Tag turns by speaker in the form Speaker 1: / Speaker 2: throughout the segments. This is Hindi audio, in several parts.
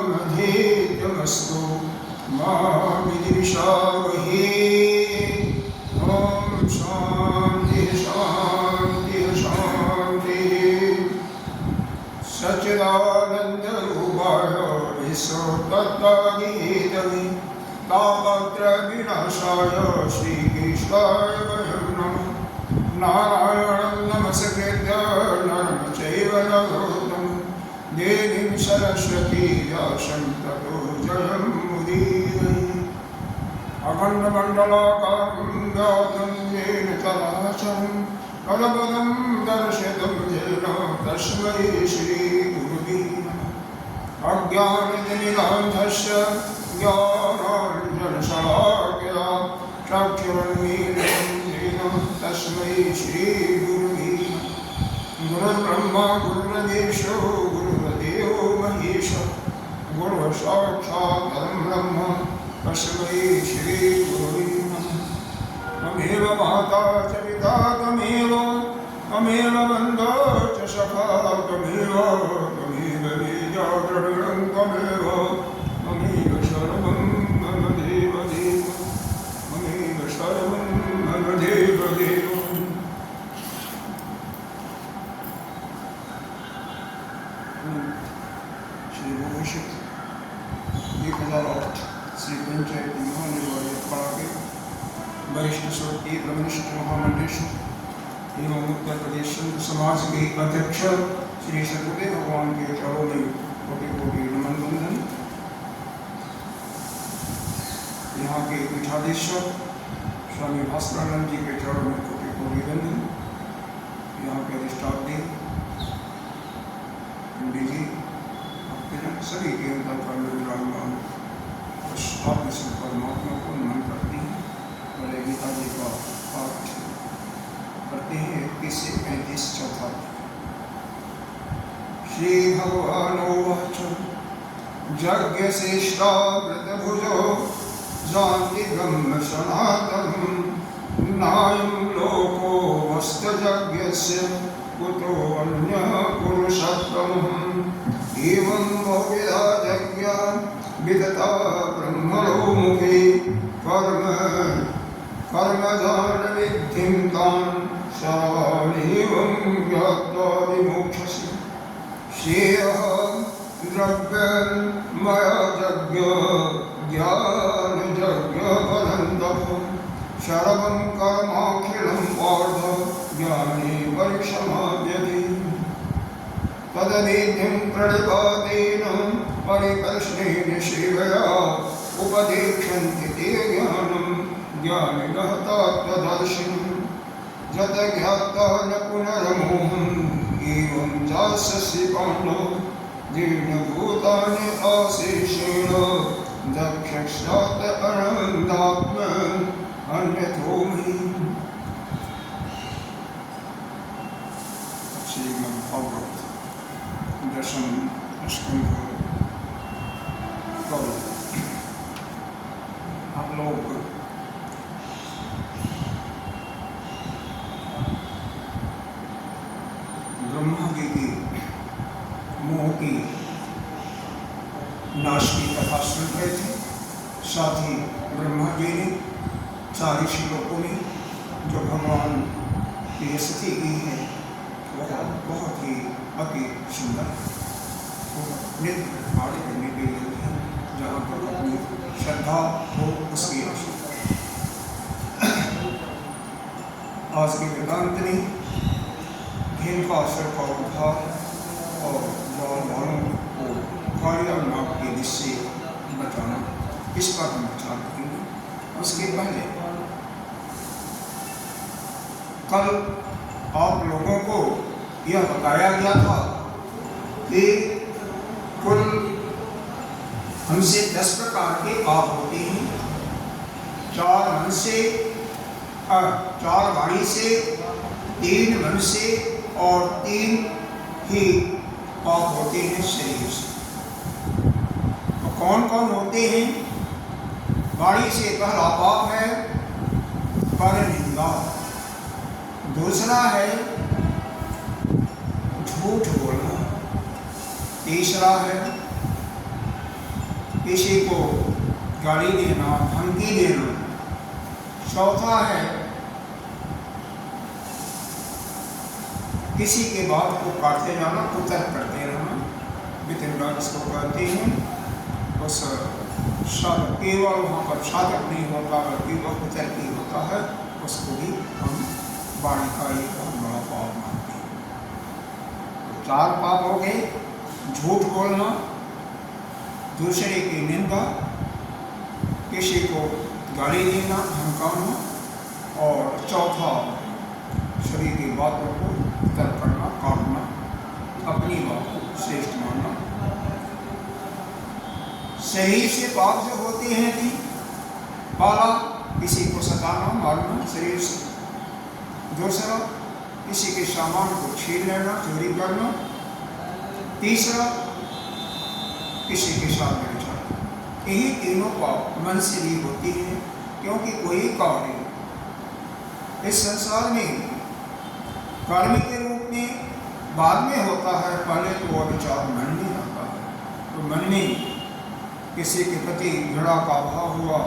Speaker 1: नामधेयमस्तु मा विद्विषावहे। ओम शांति शांति शांति। सच्चिदानंद रूपाय विश्वतत्त्वाधीतये तापत्र विनाशाय श्रीकृष्णाय वयं नमः। नारायणं नमस्कृत्य नरं चैव नरोत्तमं देवीं सरस्वतीं व्यासं ततो जयमुदीरये। अखण्डमण्डलाकारं व्याप्तं येन चराचरं तत्पदं दर्शितं येन तस्मै श्रीगुरुवे नमः। अज्ञानतिमिरान्धस्य ज्ञानाञ्जनशलाकया चक्षुरुन्मीलितं येन तस्मै श्रीगुरुवे नमः। गुरुर्ब्रह्मा गुरुर्देवो गुरुर्देवो महेश्वरः गुरुसाक्षात् परं ब्रह्म तस्मै श्रीगुरुवे नमः। त्वमेव माता च पिता त्वमेव बन्धो च सखा त्वमेव बीजा द्रविणं त्वमेव सर्वं मम देव देव त्वमेव सर्वं मम देव देव। श्री भविष्यत 1008 श्री पंचायत महानिर्वाही अखाड़ा के वरिष्ठ स्वर्गीय ब्रह्मनिष्ठ महामंडलेश्वर एवं उत्तर प्रदेश संत समाज के अध्यक्ष श्री सतगुरुदेव भगवान के चरणों में कोटि कोटि नमन वंदन। यहाँ के पीठाधीश्वर स्वामी भास्करानंद जी के चरणों में कोटि कोटि वंदन। यहाँ के अधिष्ठात्री पंडित जी भक्तजन सभी के अंतर्करण में विराजमान परमात्मा को नमन करते हैं। बड़े गीता जी का पाठ करते हैं 21 से 35 चौथा। श्री भगवानुवाच यज्ञशिष्टाव्रतभुजो जानति ब्रह्म सनातनं नायं लोको वस्तुयज्ञस्य कुतो अन्यः पुरुषोत्तमः। एवं बहुविधा यज्ञा विदता ब्रह्मणो मुखे कर्मजानविद्धिं तान् सर्वानेवं ज्ञात्वा विमुक्षसे। श्रेयः द्रव्यमय यज्ञ ज्ञानयज्ञफलं तपः सर्वं कर्माखिलं पार्थ ज्ञाने परिसमाप्यते। तदवेद्यं प्रणिपातेन परिप्रश्नेन सेवया उपदेक्षन्ति ते ज्ञानं ज्ञानिनः तत्त्वदर्शिनः। यत् ज्ञात्वा न पुनरमोहम् एवं जास्यसि पाण्डव जीर्णभूतानि अशेषेण दक्षक्षात् अनन्दात्मन् अन्यथोमि। श्रीमद्भागवत दशम स्कंध। आप लोग ब्रह्मा जी की मोह की नाश की कथा सुन रहे थे। साथ ही ब्रह्मा जी ने 40 श्लोकों में जो भगवान की स्तुति की है वह बहुत ही अति सुंदर नित्य आगे करने के लिए है। जहाँ पर अपनी श्रद्धा हो उसकी आशा। आज के वेदांत में घेन का असर का उद्धार और जवानों को कार्यानाग के दिश से बचाना, इस पर हम विचार करेंगे। उसके पहले कल आप लोगों को यह बताया गया था कि कुल हमसे 10 प्रकार के पाप होते हैं। 4 मन से, 4 वाणी से, 3 मन से और 3 ही पाप होते हैं शरीर से। तो कौन कौन होते हैं? वाणी से पहला पाप है पर निंदा, दूसरा है झूठ बोलना, तीसरा है किसी को गाली देना, धमकी देना। चौथा है किसी के बात को काटते जाना, कुतर्क करते रहना, वितंडा जिसको कहते हैं। उस शादक केवल वहाँ पर शादक नहीं होता बल्कि वह कुतर्क ही होता है, उसको भी हम वाणी का एक बहुत बड़ा पाप मानते हैं। तो 4 पाप हो गए, झूठ बोलना, दूसरे की निंदा, किसी को गाली देना, धमकाना, और चौथा शरीर की बातों को तर्क करना, काटना, अपनी बात को श्रेष्ठ मानना। शरीर से पाप जो होते हैं कि पहला किसी को सताना, मारना शरीर से, दूसरा किसी के सामान को छीन लेना, चोरी करना, तीसरा किसी के साथ बैठना। यही तीनों पाप मन से भी होती है, क्योंकि कोई कार्य इस संसार में कर्म के रूप में बाद में होता है, पहले तो वह विचार मन में आता है। तो मन में किसी के प्रति घृणा का भाव हुआ,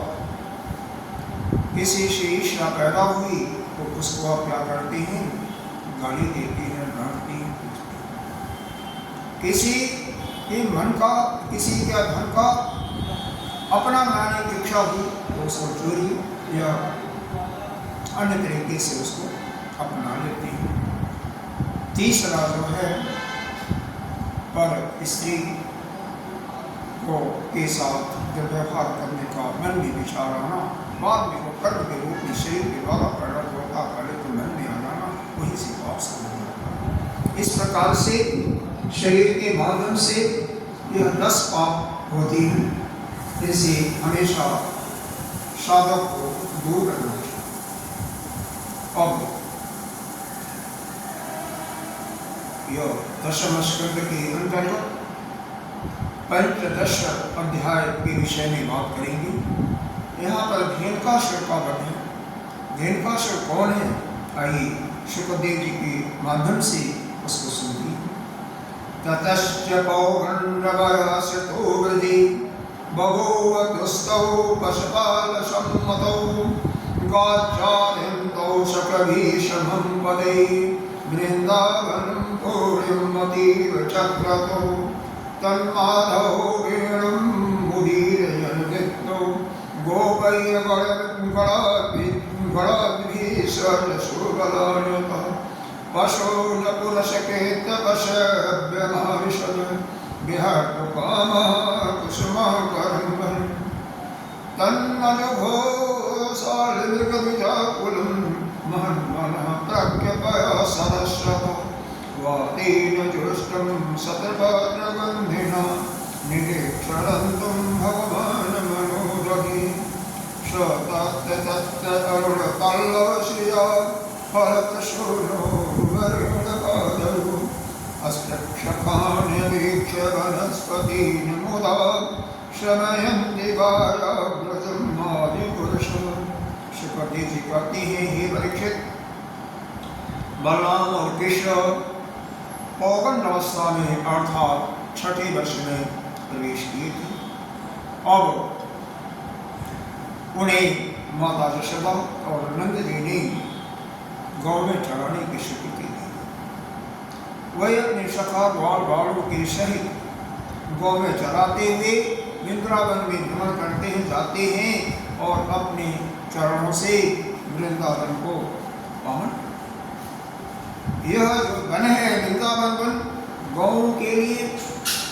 Speaker 1: किसी से ईर्ष्या पैदा हुई, तो उसको आप क्या करते हैं? गाली देते हैं, डांटते हैं। किसी के मन का, किसी के धन का अपना बनाने की इच्छा हुई तो उसको चोरी या अन्य तरीके से उसको अपना लेते हैं। तीसरा जो है पर स्त्री को के साथ दुर्व्यवहार करने का मन में विचार आना, बाद में वो कर्म के रूप में शरीर के द्वारा परिणत होता, पहले तो मन में आ जाना, वहीं से पाप समझ जाता। इस प्रकार से शरीर के माध्यम से यह 10 पाप होती हैं, जिसे हमेशा साधक को दूर करना चाहिए। अब यह दशम स्कंद के अंतर्गत पंचदश अध्याय के विषय में बात करेंगे। यहाँ पर धेनुकासुर का वध है। धेनुकासुर कौन है? आइए शुकदेव जी के माध्यम से उसको सुनिए। ततश्च पौगंडवयसतो वृद्धि बभूवतुस्तौ पशुपालसम्मतौ गाच्चार्यन्तौ शकभीषणं पदे वृन्दावनं पूर्णमतीव चक्रतौ तन्माधवो वीणं मुदीरयन्वितो गोपैर्गणद्भिः सर्वशोभलान्यतः पशो न पुलशकेत पशव्यमाविशद विहर्तुकामः कुसुमाकरं तन्मनुभो सालमृगविजाकुलं महन्मनः प्रज्ञपया सरस्वतः वातेन जुष्टं शतपत्रगन्धिना निरीक्षणन्तं भगवान् मनोरगे स तत्तरुणपल्लवश्रिया फलतशूनो वरुणपादौ अष्टक्षकान् वीक्ष्य वनस्पतीन् मुदा शमयन्ति वायाग्रजम् आदिपुरुषः। शुकदेव जी कहते हैं, हे परीक्षित, बलराम और कृष्ण पौगंड अवस्था में अर्थात 6ठे वर्ष में प्रवेश किए थे। अब उन्हें माता यशोदा और नंद जी ने गौ में चराने की स्वीकृति दी। वह अपने सखा ग्वाल बालों के सहित गौ में चराते हुए वृंदावन में भ्रमण करते हैं, जाते हैं और अपने चरणों से वृंदावन को पावन। यह जो वन है वृंदावन वन, गौओं के लिए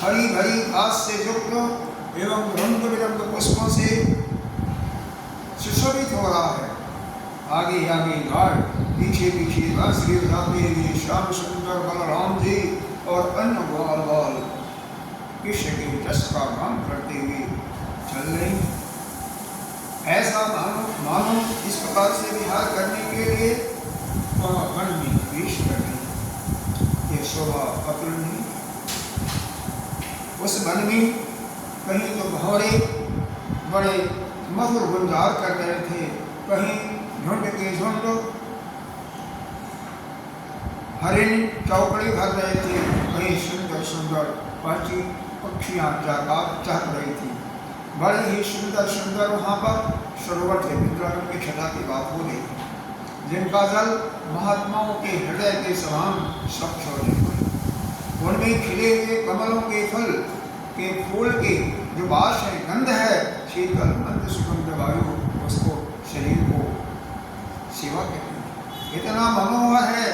Speaker 1: हरी भरी घास से युक्त एवं रंग बिरंग पुष्पों से सुशोभित हो रहा है। आगे आगे गाय, पीछे पीछे बांसुरी बजाते हुए श्याम सुंदर बलराम जी और अन्य ग्वाल बाल कृष्ण के जस का गान करते हुए चल रहे हैं। ऐसा मानो इस प्रकार से विहार करने के लिए वन में प्रवेश कर रहे। ये शोभा अतुलनीय। उस वन में कहीं तो भंवरे बड़े मधुर गुंजार कर रहे थे, कहीं झुंड के झुंड हरिण चौकड़ी भर रहे थे, कहीं सुंदर सुंदर पंछी पक्षियां जाकर चहक रही थी। बड़े ही सुंदर सुंदर वहाँ पर सरोवर थे। वृंदावन की छटा की बात हो रही, जिनका जल महात्माओं के हृदय के समान स्वच्छ और निर्मल, उनमें खिले हुए कमलों के फल के फूल के जो वास है, गंध है, शीतल मंद सुगंध वायु उसको शरीर को सेवा करती है। इतना मनोहर है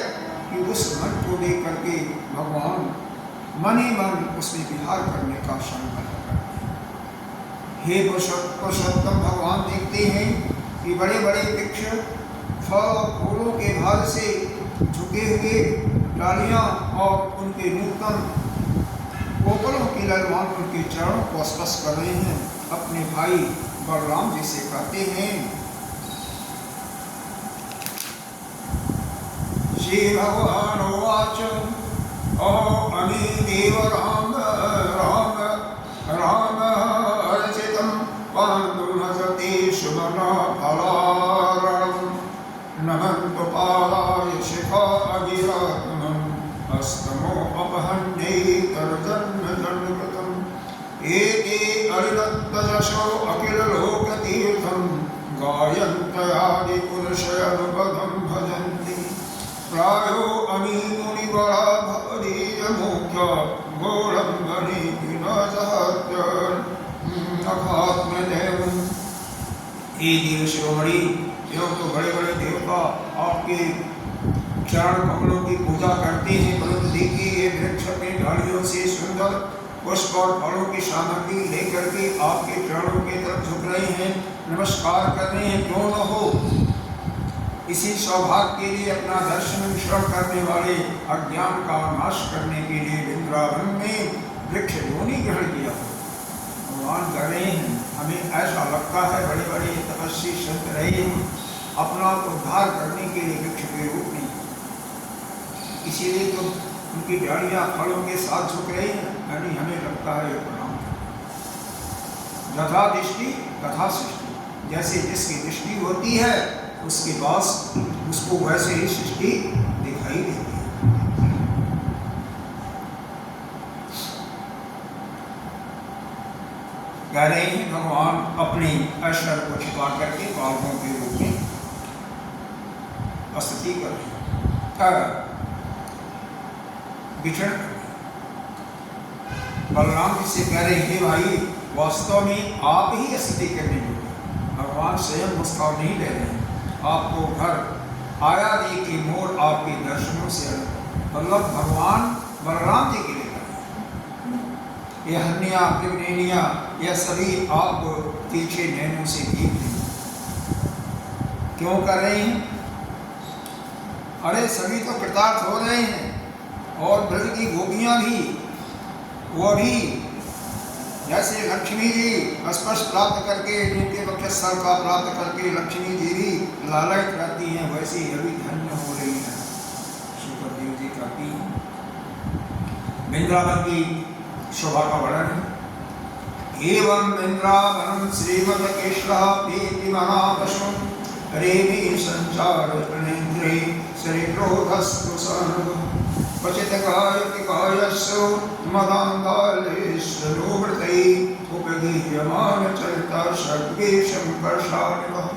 Speaker 1: कि उस मन को देख करके भगवान मन ही मन उसमें विहार करने का संकल्प करते हैं। हे पुरुषोत्तम भगवान देखते हैं कि बड़े बड़े वृक्ष फल और फूलों के भार से झुके हुए डालियां और उनके नूतन कोपलों के ललमान उनके चरणों को स्पर्श कर रहे हैं। अपने भाई बलराम जी से कहते हैं, श्री भगवान वाच अमी देव राम राम राम अर्चितम पांडुनजते सुमना फलारणम नमन्त पालाय शिखा अगिरात्मम अस्तमो अपहन्ये तर्जन्म जन्मकृतम एते अरिदत्तजशो अखिल लोकतीर्थम गायन्त आदि पुरुषयनुपदं भजन्ति प्रायो अमी मुनि बड़ा भवदीय मुख्य गोलंबनी विनाशहत्य अखात्मदेवं। हे देव शिरोमणि, जो तो बड़े बड़े देवता आपके चरण कमलों की पूजा करते हैं, परंतु देखिए ये वृक्ष अपनी डालियों से सुंदर पुष्प और फलों की सामग्री लेकर के आपके चरणों की तरफ झुक रहे हैं, नमस्कार कर रहे हैं। क्यों न हो, इसी सौभाग्य के लिए अपना दर्शन विश्रम करने वाले अज्ञान का नाश करने के लिए वृंदावन में वृक्ष योनि ग्रहण किया। भगवान कर रहे हैं, हमें ऐसा लगता है बड़े बड़े तपस्वी संत रहे हैं, अपना उद्धार करने के लिए वृक्ष के रूप में, इसीलिए तो उनकी डालियां फलों के साथ झुक रही हैं। यानी हमें लगता है ये प्रणाम। यथा दृष्टि तथा सृष्टि, जैसे जिसकी दृष्टि होती है उसके पास उसको वैसे ही सृष्टि दिखाई देती है। कह रहे हैं भगवान अपने ऐश्वर्य को छिपा करके बालकों के रूप में स्तुति कर विचरण। बलराम जी से कह रहे हैं, भाई वास्तव में आप ही स्तुति करने योग्य। भगवान स्वयं मुस्कान नहीं ले रहे हैं, आपको घर आया दे के मोर आपके दर्शनों से मतलब भगवान बलराम जी के लिए कर, ये हन्या त्रिवेणिया यह सभी आप तिरछे नैनों से देख रहे हैं। क्यों कर रहे हैं? अरे सभी तो कृतार्थ हो रहे हैं, और ब्रज की गोपियां भी, वो भी जैसे लक्ष्मी जी स्पर्श प्राप्त करके जिनके वक्षस्थल का प्राप्त करके लक्ष्मी जी भी लालयित रहती हैं, वैसे ही अभी धन्य हो रही है। सुखदेव जी कहती हैं, वृंदावन की शोभा का वर्णन है। एवं वृंदावनम श्रीमद कृष्ण प्रीति महापशुम रेमी संचार प्रणेन्द्रे श्रीक्रोधस्तु सर्व क्वचित् गायति गायस्सु मदान्धालेश्वरोवृतै उपगीयमानचरिता सर्वेषं कर्षाणिवः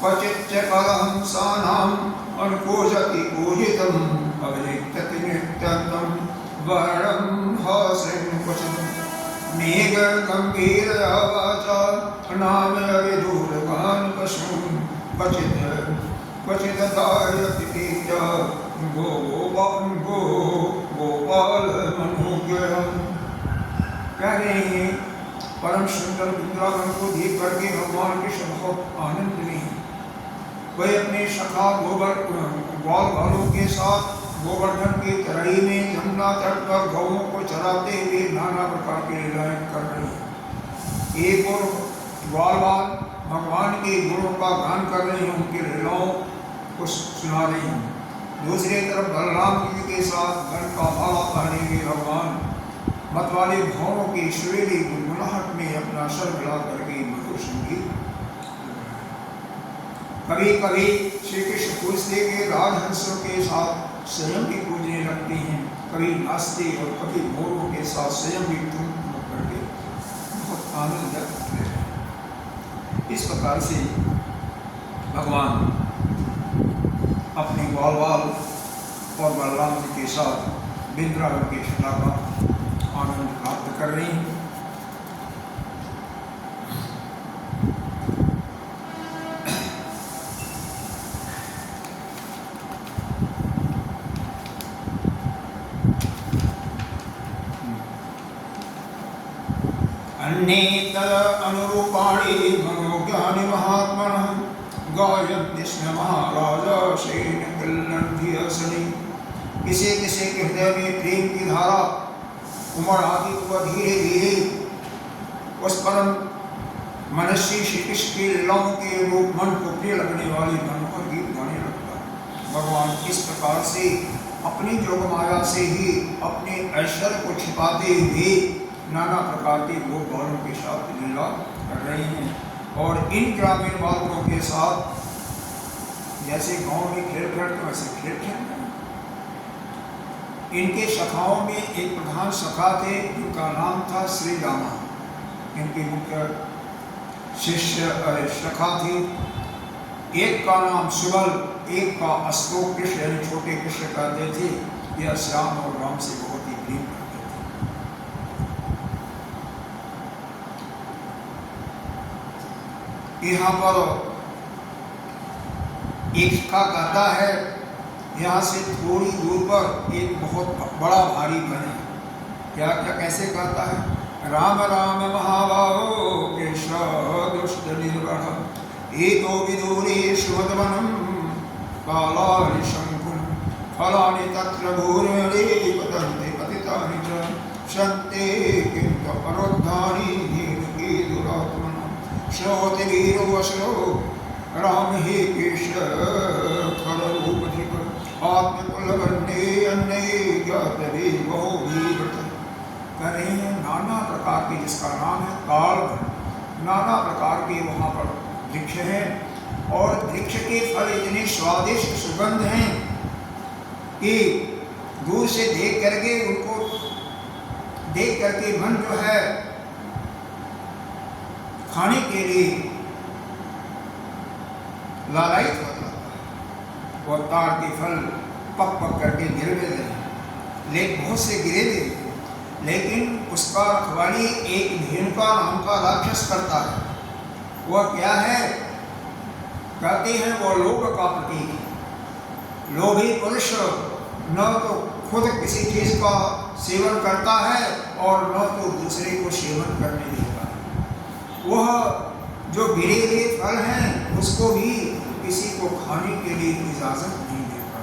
Speaker 1: क्वचिच्च कलहंसानाम् अनुपूजति पूजितम् अविनित्यति नित्यन्तं वर्णं हास्यं क्वचित् मेघगम्भीरया वाचा नामविदूरगान् पशून् क्वचित् दायति तेजा गोपाल मनोज्ञ। कह रहे हैं परम सुंदर वृंदावन को देख करके भगवान के बहुत आनंद में वह अपने सखा ग्वाल बालों के साथ गोवर्धन की तराई में यमुना तट पर गौओं को चराते हुए नाना प्रकार के लीलाएं कर रहे हैं। एक और ग्वाल बाल भगवान के गुणों का गान कर रहे हैं, उनके लीलाओं को सुना रहे हैं। दूसरी तरफ बलराम जी के साथ गण का भाला पहने हुए भगवान मतवाले भवनों की सुरीली गुनगुनाहट में अपना सर मिला करके मधुर संगीत। कभी कभी श्री कृष्ण पूजते हुए राजहंसों के साथ स्वयं भी पूजने लगते हैं, कभी नाचते और कभी मोरों के साथ स्वयं भी करके बहुत आनंद इस प्रकार से भगवान अपने ग्वाल बाल और बलराम जी के साथ वृंदावन के शिला का आनंद प्राप्त कर रही हैं। अन्येत अनुरूपाणि मनोज्ञानि महात्मनः गायन्ति स्म महाराजा सेन कल्लन्धियसनि। किसी किसी के हृदय में प्रेम की धारा उमड़ आती तो वह धीरे धीरे उस परम मनस्वी श्री कृष्ण के लीलाओं के रूप मन को प्रिय लगने वाली मनोहर गीत गाने लगता। भगवान इस प्रकार से अपनी योग माया से ही अपने ऐश्वर्य को छिपाते हुए नाना प्रकार के लोक बालों के साथ लीला कर रहे हैं। और इन ग्रामीण बालकों के साथ जैसे गांव में खेल खेलते वैसे खेल खेलते हैं। इनके सखाओं में एक प्रधान सखा थे जिनका नाम था श्री रामा। इनके मुख्य शिष्य सखा थे। एक का नाम सुबल, एक का अशोक कृष्ण यानी छोटे कृष्ण कहते थे। यह श्याम और राम से बहुत ही प्रेम करते थे। यहाँ पर एक सखा कहता है, यहाँ से थोड़ी दूर पर एक बहुत बड़ा भारी वन है। क्या क्या कैसे कहता है? राम राम महाबाहो कृष्ण दुष्ट निर्वण एतो विदूरे शुभवनम कालानि शंकुन फलानि तत्र भूर्मरे पतन्ते पतितानि च शन्ते किन्तु परोद्धानि हीनके दुरात्मनः श्रोते वीरो वशो राम हे कृष्ण खररूप धिक आत्मकुलवन्ने अन्ने ज्ञातवे बहु भीव्रत। करें नाना प्रकार के, जिसका नाम है काल, नाना प्रकार के वहाँ पर वृक्ष हैं और वृक्ष के फल इतने स्वादिष्ट सुगंध हैं कि दूर से देख करके उनको देख करके मन जो है खाने के लिए लालायित होता है। और ताड़ के फल पक पक करके गिर गए थे, लेकिन बहुत से गिरे थे, लेकिन उसका रखवाली एक धेनुका नाम का राक्षस करता है। वह क्या है? कहते हैं वह लोभ का प्रतीक है। लोभी पुरुष न तो खुद किसी चीज का सेवन करता है और न तो दूसरे को सेवन करने देता है। वह जो गिरे हुए फल हैं उसको भी किसी को खाने के लिए इजाजत नहीं देता,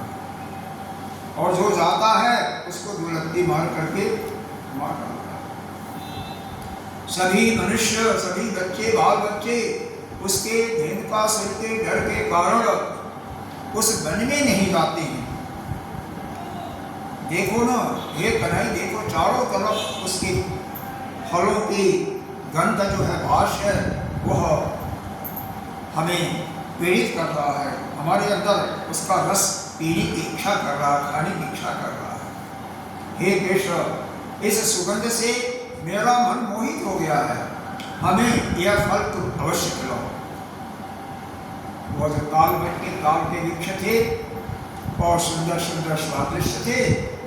Speaker 1: और जो जाता है उसको दुलत्ती मार करके मार डालता है। सभी मनुष्य, सभी बच्चे, बाल बच्चे उसके धेनुका सिर के डर के कारण उस वन में नहीं जाते हैं। देखो ना, हे कन्हैया, देखो चारों तरफ उसके फलों की गंध जो है, भाष है, वह हमें पीड़ित कर रहा है। हमारे अंदर उसका रस पीने की इच्छा कर रहा है, खाने की इच्छा कर रहा है। हे कृष्ण, इस सुगंध से मेरा मन मोहित हो गया है, हमें यह फल तुम अवश्य खिलाओ। वो जो ताल के वृक्ष थे और सुंदर सुंदर स्वादिष्ट थे,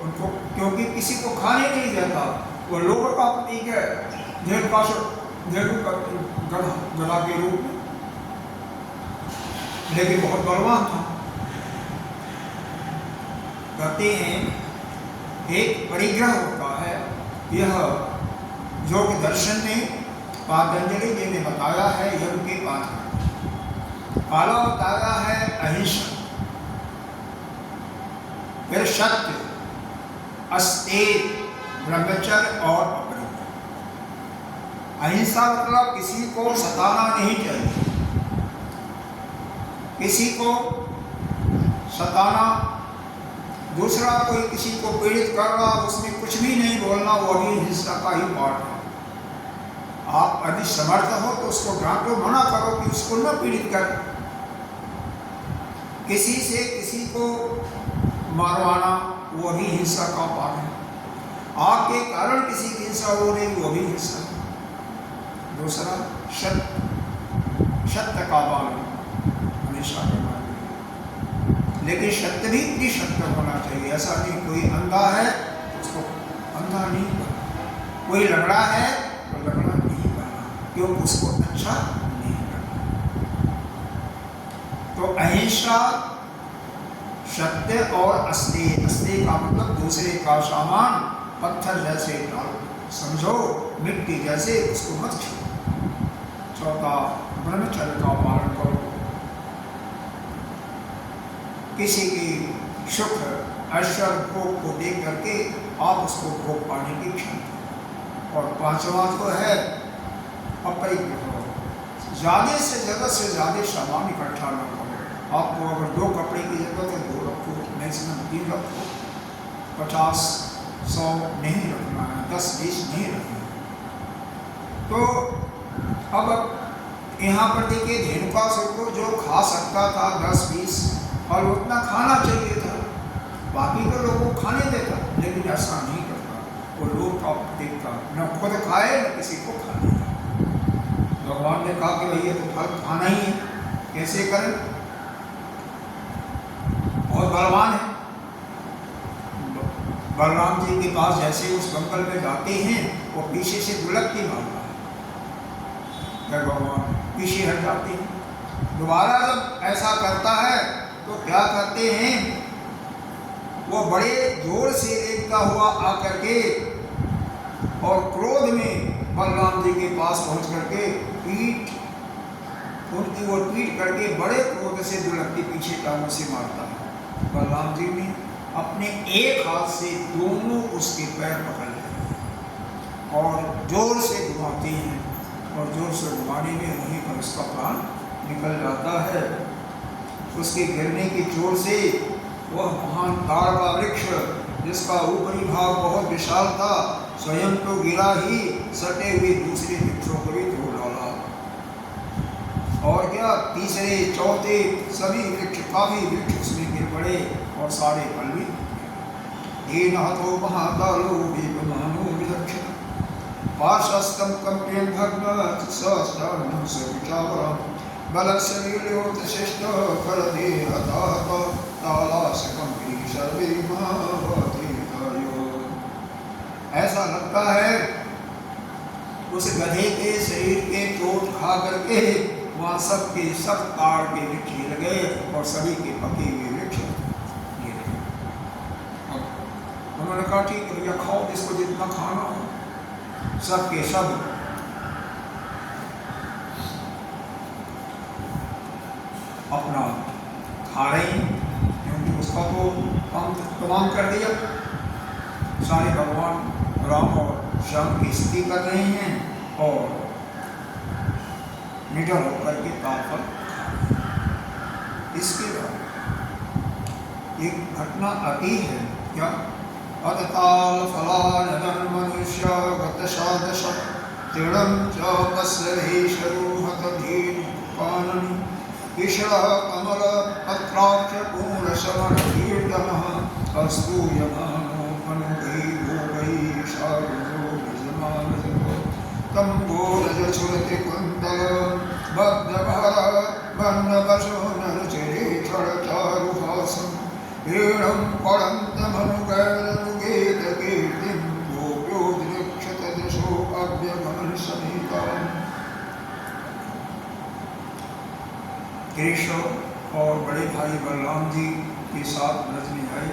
Speaker 1: उनको क्योंकि किसी को खाने नहीं देता, वो लोभ का प्रतीक है, गधा के रूप में, लेकिन बहुत बलवान था। कहते हैं एक परिग्रह होता है। यह योग दर्शन में पातंजलि जी ने बताया है, योग के पाठ काला बताया है अहिंसा, फिर सत्य, अस्तेय, ब्रह्मचर्य और अपरिग्रह। अहिंसा मतलब किसी को सताना नहीं चाहिए, किसी को सताना, दूसरा कोई किसी को पीड़ित कर रहा, उसमें कुछ भी नहीं बोलना, वो भी हिंसा का ही पार्ट है। आप यदि समर्थ हो तो उसको डांटो, मना करो कि उसको न पीड़ित कर। किसी से किसी को मारवाना वो भी हिंसा का पार्ट है। आपके कारण किसी की हिंसा हो रही, वो भी हिंसा है। दूसरा सत्य का पालन हमेशा करना चाहिए, लेकिन सत्य भी त्रिसत्य होना चाहिए। ऐसा नहीं कोई अंधा है उसको अंधा नहीं बनना, कोई लंगड़ा है तो लंगड़ा नहीं बनना, क्यों उसको अच्छा नहीं करना। तो अहिंसा सत्य और अस्तेय, अस्तेय का मतलब दूसरे का सामान पत्थर जैसे डालो, समझो मिट्टी जैसे, उसको मत छो। चौथा ब्रह्मचर्य का पालन करो, किसी की सुख ऐश्वर्य भोग को देख करके आप उसको भोग पाने की क्षमता। और पांचवा तो है अपरिग्रह, ज़्यादा से ज़्यादा सामान इकट्ठा न करो। आपको अगर 2 कपड़े की जरूरत है 2 रखो, मैक्सिमम 3 रखो, 50-100 नहीं रखना है, 10-20 नहीं रखना है। तो अब यहाँ पर देखिए धेनुकासुर को जो खा सकता था 10-20 और उतना खाना चाहिए था, बाकी तो लोगों को खाने देता, लेकिन ऐसा नहीं करता, वो लोग का देखता, न खुद खाए न किसी को खाने देता। भगवान ने कहा कि भैया तो फल खाना ही है, कैसे करें, बहुत बलवान है। बलराम जी के पास जैसे उस जंगल में जाते हैं, वो पीछे से दुलकती मारता है, भगवान पीछे हट जाते हैं। दोबारा जब ऐसा करता है तो क्या करते हैं, वो बड़े जोर से रेंगता हुआ आकर के और क्रोध में बलराम जी के पास पहुंच करके उनकी वो पीठ करके बड़े क्रोध से दुलकती पीछे टांगों से मारता है। बलराम जी ने अपने एक हाथ से दोनों उसके पैर पकड़ लिए और जोर से घुमाते हैं, और जोर से घुमाने में वहीं पर उसका प्राण निकल जाता है। उसके गिरने की जोर से वह महान ताड़ का वृक्ष, जिसका ऊपरी भाग बहुत विशाल था, स्वयं तो गिरा ही, सटे हुए दूसरे वृक्षों को भी तोड़ डाला। और क्या, तीसरे चौथे सभी वृक्ष, काफी वृक्ष उसमें गिर पड़े और सारे फल भी। नाथो महाकालो वेगमानो विलक्षण पार्श्वस्थं कंप्रियं भग्न सहस्रार्णं सविचारं बलशरीरोतशिष्ट करदेहताप तालाशकंपी सर्वे महावतीतायो। ऐसा लगता है उस गधे के शरीर के चोट खा करके वहाँ सब के सब ताड़ के वृक्ष गिर गए और सभी के पके हुए वृक्ष गिर गए। उन्होंने कहा ठीक है भैया खाओ, जिसको जितना खाना हो, सब के सब अपना खा रहे हैं, क्योंकि उसका तो काम तमाम कर दिया। सारे भगवान राम और श्याम की स्तुति कर रहे हैं और निडर होकर के ताल इसके बाद एक घटना आती है, क्या अतताल फलानदन मनुष्य गतशादश तृणं च कस्यधीशरूहत धीनुकाननि ईशः कमल पत्राक्ष पूर्णशमरकीर्तनः अस्तूयमानो अनुगै भोगै शारुरो विजमानजगो तम्बोरजछुरति कुन्तल बद्धभर बन्नवशो नरचरे क्षणचारुहासं वीणं पडन्तमनुगैरनुगीतकीर्तिं गोप्यो दृक्षतदृशो अभ्यमनसमेताम्। कृष्ण और बड़े भाई बलराम जी के साथ रजनी आई।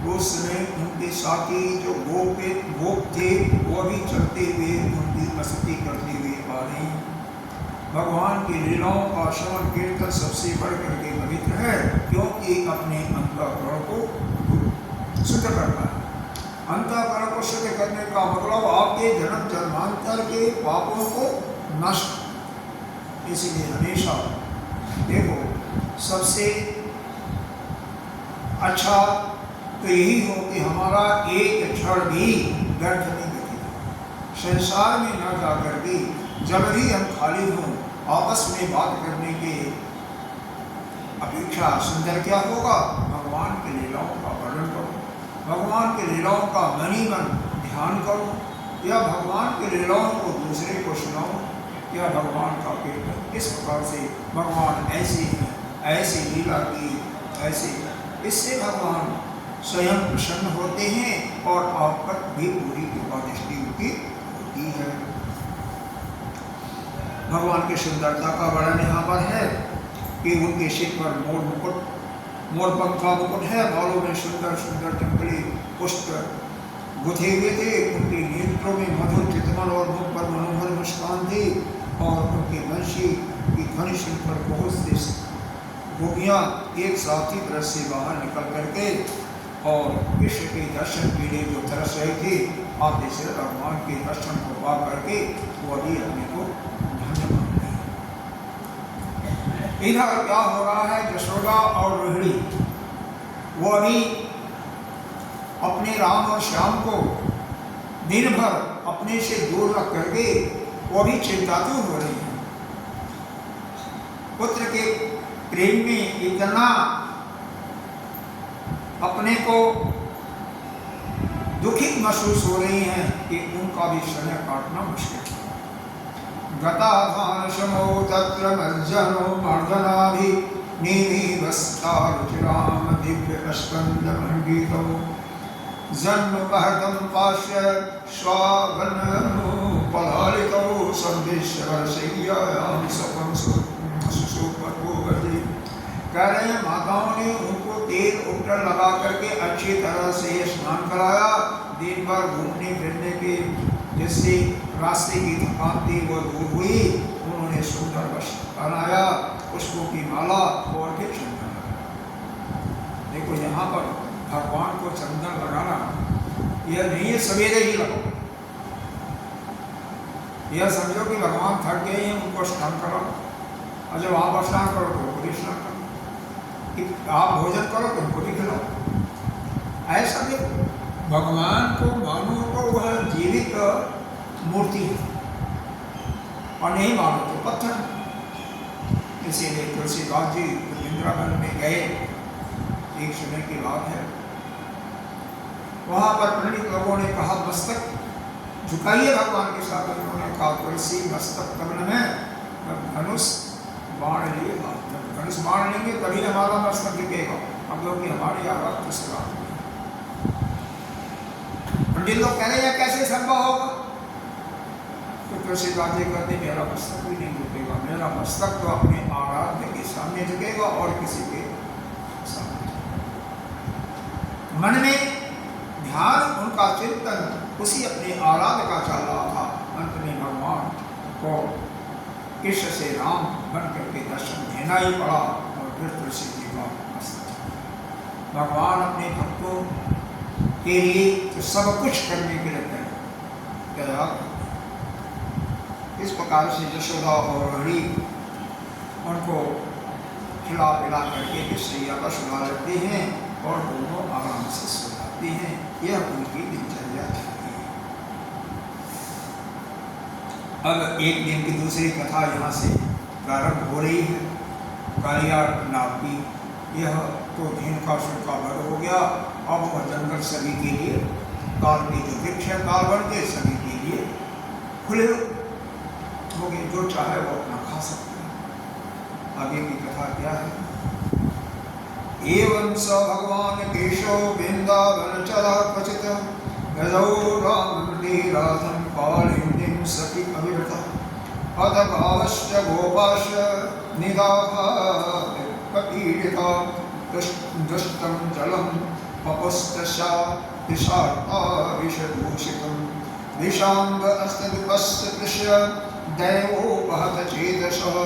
Speaker 1: उस समय उनके साथी जो गोप थे वो भी चलते हुए उनकी मस्ती करते हुए आ रहे हैं। भगवान की लीलाओं का श्रवण कीर्तन सबसे बढ़ करके पवित्र है, क्योंकि अपने अंतःकरण को शुद्ध करता है। अंतःकरण को शुद्ध करने का मतलब आपके जन्म जन्मांतर के पापों को नष्ट। इसलिए हमेशा देखो सबसे अच्छा तो यही हो कि हमारा एक क्षण भी व्यर्थ नहीं बीतेगा। संसार में न जाकर के जब भी हम खाली हों, आपस में बात करने के अपेक्षा सुंदर क्या होगा, भगवान की लीलाओं का वर्णन करो, भगवान की लीलाओं का मनी मन ध्यान करो, या भगवान की लीलाओं को दूसरे को सुनाओ। यह भगवान का कीर्तन। इस प्रकार से भगवान ऐसी लीला की, ऐसे इससे भगवान स्वयं प्रसन्न होते हैं और आप पर भी पूरी कृपा दृष्टि उनकी होती है। भगवान की सुंदरता का वर्णन यहाँ पर है कि उनके सिर पर मोर पंखा मुकुट है, बालों में सुंदर सुंदर चमकली पुष्प गुथे हुए थे, उनके नेत्रों में मधुर चितमन और मुख पर मनोहर मुस्कान थी, और उनके वंशी की ध्वनि सुनकर बहुत से गोपियाँ एक साथ ही तरह से बाहर निकल करके और कृष्ण के दर्शन के लिए जो तरस रहे थे, आप जैसे भगवान के दर्शन को पा करके वो अभी अपने को धन्य मान रहे। इधर क्या हो रहा है, यशोदा और रोहिणी वो अभी अपने राम और श्याम को दिन भर अपने से दूर रख करके वो भी चिंतातुर हो रही है। पुत्र के प्रेम में इतना अपने को दुखित महसूस हो रही हैं कि उनका भी समय काटना मुश्किल है। गताधान समो तत्र मज्जनो मर्दनाभि नीमिवस्ता रुचिराम दिव्य अस्कंद मंडितो जन्म महतम पाश्य स्वागनो पलालितो संदेश्वर सैयाम सपम सुसुपतो गति। कह रहे हैं माताओं ने उनको तेल उटर लगा करके अच्छी तरह से स्नान कराया, दिन भर घूमने फिरने के जिससे रास्ते की थकान थी वो दूर हुई। उन्होंने सुंदर वस्त्र पहनाया, पुष्पों की माला और फिर चंदन लगाया। देखो यहाँ पर भगवान को चंदन लगाना यह नहीं है सवेरे ही लगाओ, यह समझो कि भगवान थक गए हैं उनको स्नान कराओ, और जब आप स्नान करो तो उनको भी स्नान करो, आप भोजन करो तो उनको भी खिलाओ। ऐसा देखो भगवान को मानो तो वह जीवित मूर्ति है और नहीं मानो तो पत्थर। इसीलिए तुलसीदास जी वृंदावन में गए, एक समय की बात है, वहाँ पर पंडित लोगों ने कहा मस्तक झुकाइए भगवान के साथ। उन्होंने कहा तुलसी मस्तक कमल में धनुष बाण लिए, जब धनुष बाण लेंगे तभी हमारा मस्तक झुकेगा, हम लोग की हमारी आवाज दूसरा। पंडित लोग कह रहे हैं कैसे संभव होगा, तो तुलसीदास जी कहते मेरा मस्तक भी नहीं झुकेगा, मेरा मस्तक तो अपने आराध्य के सामने झुकेगा और किसी के सामने। मन में ध्यान उनका चिंतन उसी अपने आराध्य का चल रहा था। अंत में भगवान को कृष्ण से राम बन करके दर्शन देना ही पड़ा, और फिर तुलसी जी का मस्तक। भगवान अपने भक्तों के लिए तो सब कुछ करने के लिए तैयार। इस प्रकार से यशोदा और रोहिणी उनको खिला पिला करके विषैया पर सुला लेते हैं और दोनों आराम से सो जाते हैं। यह उनकी दिनचर्या थी। अब एक दिन की दूसरी कथा यहाँ से प्रारंभ हो रही है। कालिया नापी यह तो दिन का शुल्का भर हो गया। अब वह जंगल सभी के लिए, काल के जो वृक्ष है काल बन के सभी के लिए खुले हो गए, जो चाहे वो अपना खा सकते हैं। आगे की कथा क्या है? एवं स भगवान केशव वृंदावन चला क्वचित गजौ रामलीलाधं कालिन्दीं सखी अभिवृता अथ भावश्च गोपाश्च निदाभापीडिता दुष्टं जलं पपुस्तशा दिशार्ता विषदूषितं विषाम्ब अस्तदुपस्य कृष्य दैवोपहत चेतसः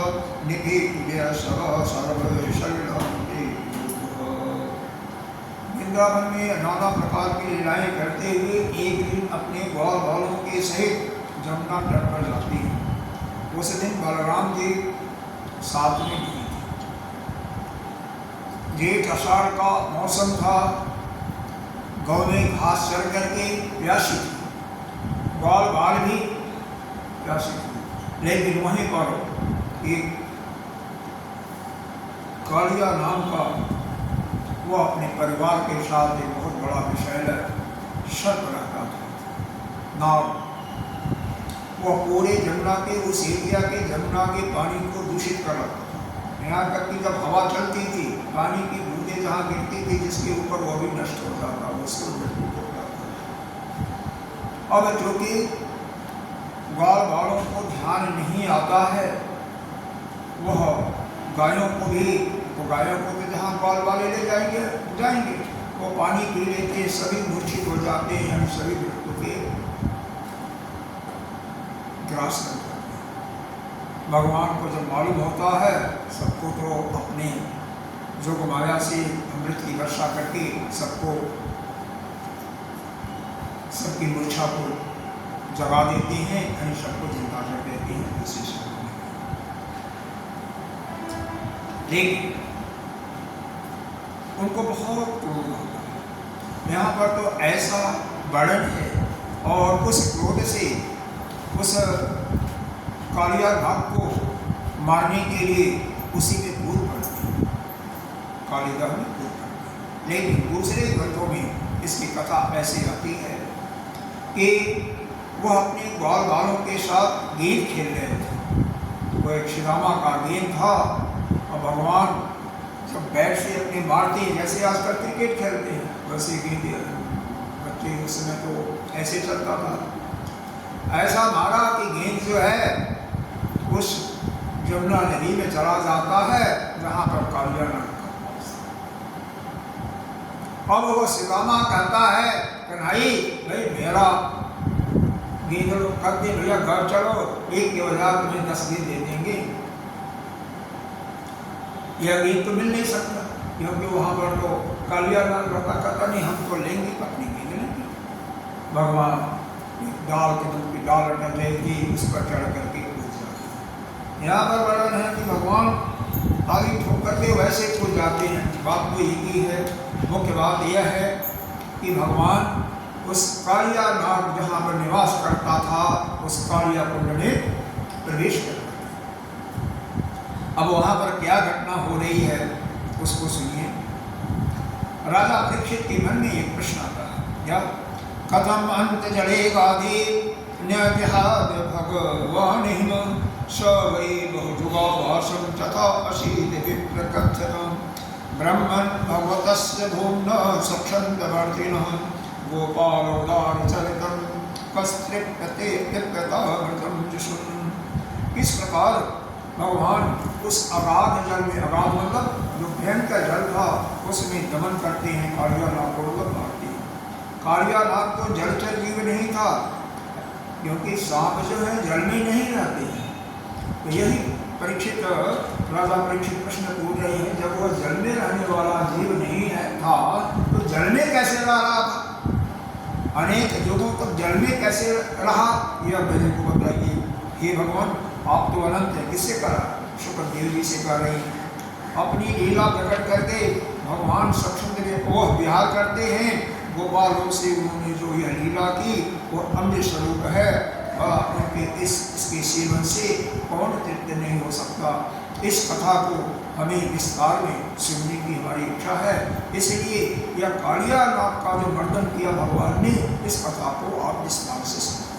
Speaker 1: निपीड्य सः सर्वशरीरं। वृंदावन में नाना प्रकार की लीलाएं करते हुए एक दिन अपने ग्वाल बालों के सहित जमुना तट पर जाती है। उस दिन बलराम जी साथ में भी थे। जेठ आषाढ़ का मौसम था। गौ में घास चर करके प्यासी थी, ग्वाल बाल भी प्यासी थी। लेकिन वहीं पर एक कालिया नाम का वो अपने परिवार के साथ एक बहुत बड़ा विषैला सर्प रहता था। नाग वह पूरे जमुना के उस एरिया के जमुना के पानी को दूषित कर रहा था। यहाँ तक कि जब हवा चलती थी पानी की बूंदें जहाँ गिरती थी जिसके ऊपर वो भी नष्ट हो जाता, उसको मृत्यु हो जाता। अब जो कि ग्वाल वालों को ध्यान नहीं आता है, वह गायों को भी, तो गायों को तो जहाँ ग्वाल वाले ले जाएंगे वो पानी पी लेते, सभी मूर्छित हो जाते हैं, यानी सभी मृत्यु के ग्रास कर जाते हैं। भगवान को जब मालूम होता है, सबको तो अपने जोग माया से अमृत की वर्षा करके सबको, सबकी मूर्छा को जगा देते हैं, यानी सबको जिंदा कर देते हैं विशेष। लेकिन उनको बहुत क्रोध होता है। यहाँ पर तो ऐसा वर्णन है और उस क्रोध से उस कालिया नाग को मारने के लिए उसी में कूद पड़ते हैं, कालिदाह में कूद पड़ते हैं। लेकिन दूसरे ग्रंथों में इसकी कथा ऐसे आती है कि वह अपने ग्वाल वालों के साथ गेंद खेल रहे थे। वो एक श्रीरामा का गेंद था और भगवान जब बैट से अपने मारते हैं, जैसे आजकल क्रिकेट खेलते हैं वैसे गेंद, बच्चे उस समय तो ऐसे चलता था, ऐसा मारा कि गेंद जो है उस जमुना नदी में चला जाता है जहाँ पर कालिया नाग का वास था। अब वो श्रीरामा कहता है कन्हई भाई मेरा गेंद कर दे भैया, घर चलो, एक के बजाय तुम्हें 10 गेंद दे देंगे। यह गेंद तो मिल नहीं सकता क्योंकि वहाँ पर तो कालिया नाग रहता, कहता नहीं हम तो लेंगे, अपनी गेंद लेंगे। भगवान डाल की डाल अटक जाएगी, उस पर चढ़ करके कूद जाते। यहाँ पर वर्णन है कि भगवान आगे ठोकर के वैसे कूद जाते हैं। बात तो एक ही है, मुख्य बात यह है कि भगवान उस कालिया नाग जहाँ पर निवास करता था उस कालिया कुंड में प्रवेश करता। अब वहाँ पर क्या घटना हो रही है उसको सुनिए। राजा परीक्षित के मन में एक प्रश्न आता है, क्या कथम अंत जड़ेगा दे न्यायहाद भगवान हिम स वै बहुजुगा भाषम तथा अशीत विप्रकथनम ब्रह्मन् भगवतस्य भूम्ना सक्षन्तवर्तिनः गोपालोदार चरितम कस्त्रिप्यते पिप्यतामृतम जिषुन्। इस प्रकार भगवान उस अगाध जल में, अगाध मतलब जो भयंकर जल था उसमें दमन करते हैं, कालिया नाग को मारते हैं। कालिया नाग तो जलचर जीव नहीं था क्योंकि सांप जो है जल में नहीं रहते हैं। तो यही परीक्षित, राजा परीक्षित प्रश्न पूछ रहे हैं, जब वह जल में रहने वाला जीव नहीं था तो जल में कैसे रह रहा था, अनेक युगों तक जल में कैसे रहा, यह मेरे को बताइए। हे भगवान आप तो अनंत है, किससे करा? शुक्रदेव जी से कर रही अपनी लीला प्रकट करके भगवान सक्षम में ओह विहार करते हैं। गोपाल रूप से उन्होंने जो यह लीला की वो अमृत स्वरूप है, उनके इसके सेवन से कौन तृप्त नहीं हो सकता। इस कथा को हमें विस्तार में सुनने की हमारी इच्छा है, इसलिए यह कालिया नाग का जो वर्णन किया भगवान ने, इस कथा को आप विस्तार से सुनिए।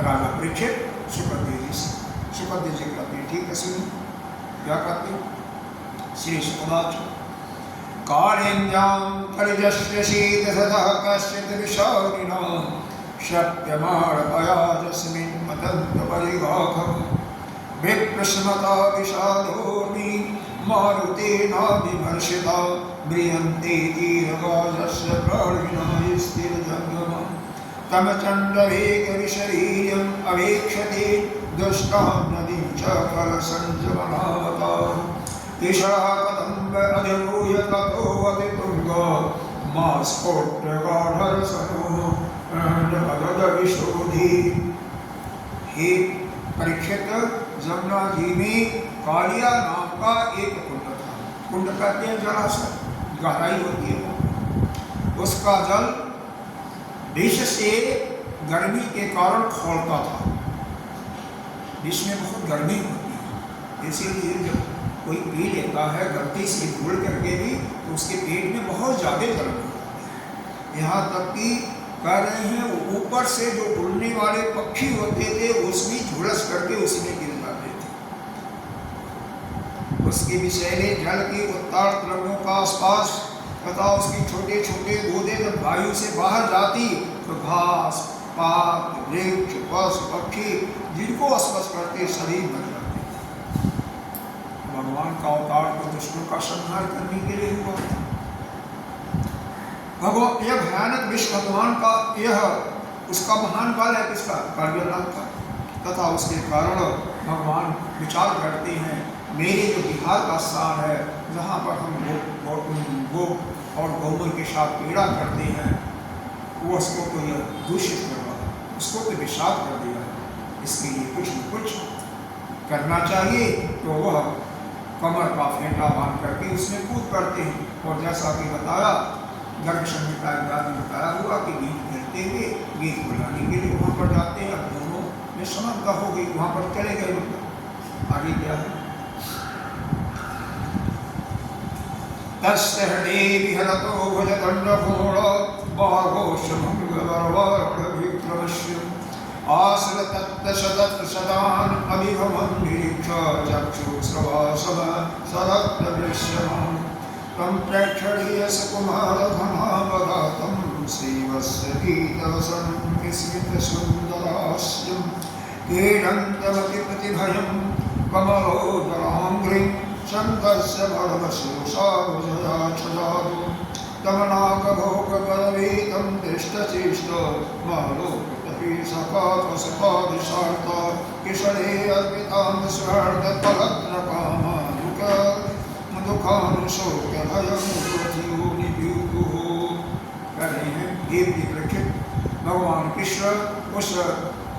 Speaker 1: राजा परीक्षित शुक्रदेव जी से, शुक्रदेव जी कहते हैं ठीक है सुनिए क्या कहते हैं। श्री शुकवाच कालिंद्यां परिजस्यसीदसतः कश्चित् विशालिनः शक्यमाणपयाजस्मिन् मतन्तपरिवाहम् विप्रस्मता विषादोर्मि मारुतेनाभिमर्शिता म्रियन्ते तीरगाजस्य प्राणिनः स्थिरजङ्गमम् तम चण्डवेगविशरीर्यम् अवेक्षते दुष्टां नदीं च कलसञ्जमनावता ईशाकदम्ब अधिरूय ततो अतितुङ्ग मा स्फोट्यगाढरसनो विशोधि। हे परीक्षित, जमुना जी में कालिया नाम का एक कुंड था। कुंड कहते हैं जलाशय, गहराई होती है, उसका जल विष से गर्मी के कारण खौलता था। विष में बहुत गर्मी होती है, इसीलिए जब कोई पी लेता है गलती से भूल करके भी तो उसके पेट में बहुत ज़्यादा गर्मी होती है। यहाँ तक कि कह रहे हैं ऊपर से जो उड़ने वाले पक्षी होते थे उसमें झुलस करके उसमें गिर जाते थे। उसके विषैले जल के उत्ताल तरंगों का आसपास तथा उसकी छोटे छोटे बूंदें जब वायु से बाहर जाती तो घास पात वृक्ष पशु पक्षी जिनको स्पर्श करते सभी मर जाते। भगवान का अवतार तो दुष्टों का संहार करने के लिए हुआ। भगवान यह भयानक विश्व भगवान का यह उसका महान काल है किसका कालियानाग का। तथा उसके कारण भगवान विचार करते हैं मेरे जो बिहार का स्थान है जहाँ पर हम गो और गौमूत्र के साथ पीड़ा करते हैं वो उसको तो यह दूषित कर रहा है, उसको तो विषाद कर दिया है। इसके लिए कुछ न कुछ करना चाहिए। तो वह कमर का फेंटा बांध करके उसमें कूद पड़ते हैं। और जैसा कि बताया गर्भ संहिता इत्यादि बताया हुआ कि गीत खेलते हुए गीत बुलाने के लिए वहाँ पर जाते हैं। अब दोनों में समानता हो गई, वहाँ पर चले गए। मतलब आगे क्या है तस्य हृदे विहरतो भजदण्डघोर बाहोशमङ्गलवर्वरविक्रमस्य आश्रतत्तशतत्सदान् अभिभवन् निरीक्ष्य चक्षुश्रवासव सरक्तदृश्यमान् तं प्रेक्षणीय सुकुमारधमावगातं श्रीवत्स गीतवसं स्मितसुन्दरास्यं क्रीडन्तमति प्रतिभयं कमलोदराङ्घ्रिं शङ्कस्य भरवशोषाभुजया छदादु तमनागभोगबलवीतं दृष्टचेष्ट मालोकपीसकापसपादिशार्थ किशरे अर्पितां स्वर्गफलत्रकामानुक दुःखानुशोकभयमुपजीवनिद्युः। कह रहे हैं देव जी लिखित भगवान कृष्ण उस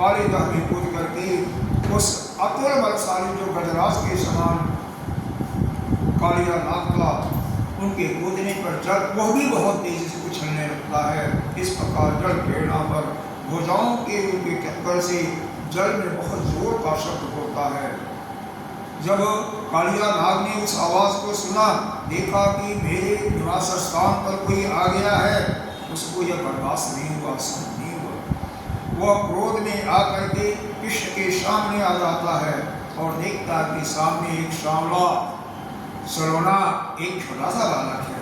Speaker 1: कालिदाह में कूद करके उस अतुल बलशाली जो गजराज के समान कालियानाग का उनके कूदने पर जल वह भी बहुत तेजी से उछलने लगता है। इस प्रकार जल प्रेरणा पर भुजाओं के उनके टक्कर से जल में बहुत जोर का शब्द होता है। जब कालियानाग ने उस आवाज को सुना, देखा कि मेरे निवास स्थान पर कोई आ गया है, उसको यह बर्दाश्त नहीं हुआ, सहन नहीं हुआ। वह क्रोध में आकर के कृष्ण के सामने आ जाता है और देखता कि सामने एक सांवला सलोना एक छोटा सा बालक है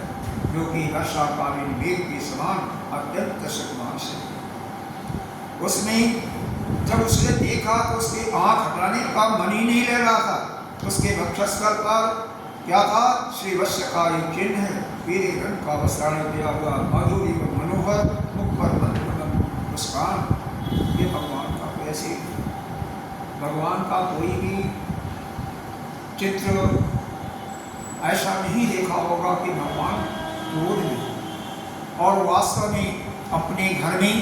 Speaker 1: जो कि वर्षाकालीन मेघ के समान अत्यंत सुकुमार से। उसने जब उसने देखा तो उसके आंख हटाने का मन ही नहीं ले रहा था। उसके वक्षस्थल पर क्या था? श्री वत्स का एक चिन्ह है, पीले रंग का वस्त्राण किया हुआ, माधुरी व मनोहर, मुख पर मंद मुस्कान। ये भगवान का कैसे भगवान का कोई भी चित्र ऐसा नहीं देखा होगा कि भगवान क्रोध में और वास्तव में अपने घर में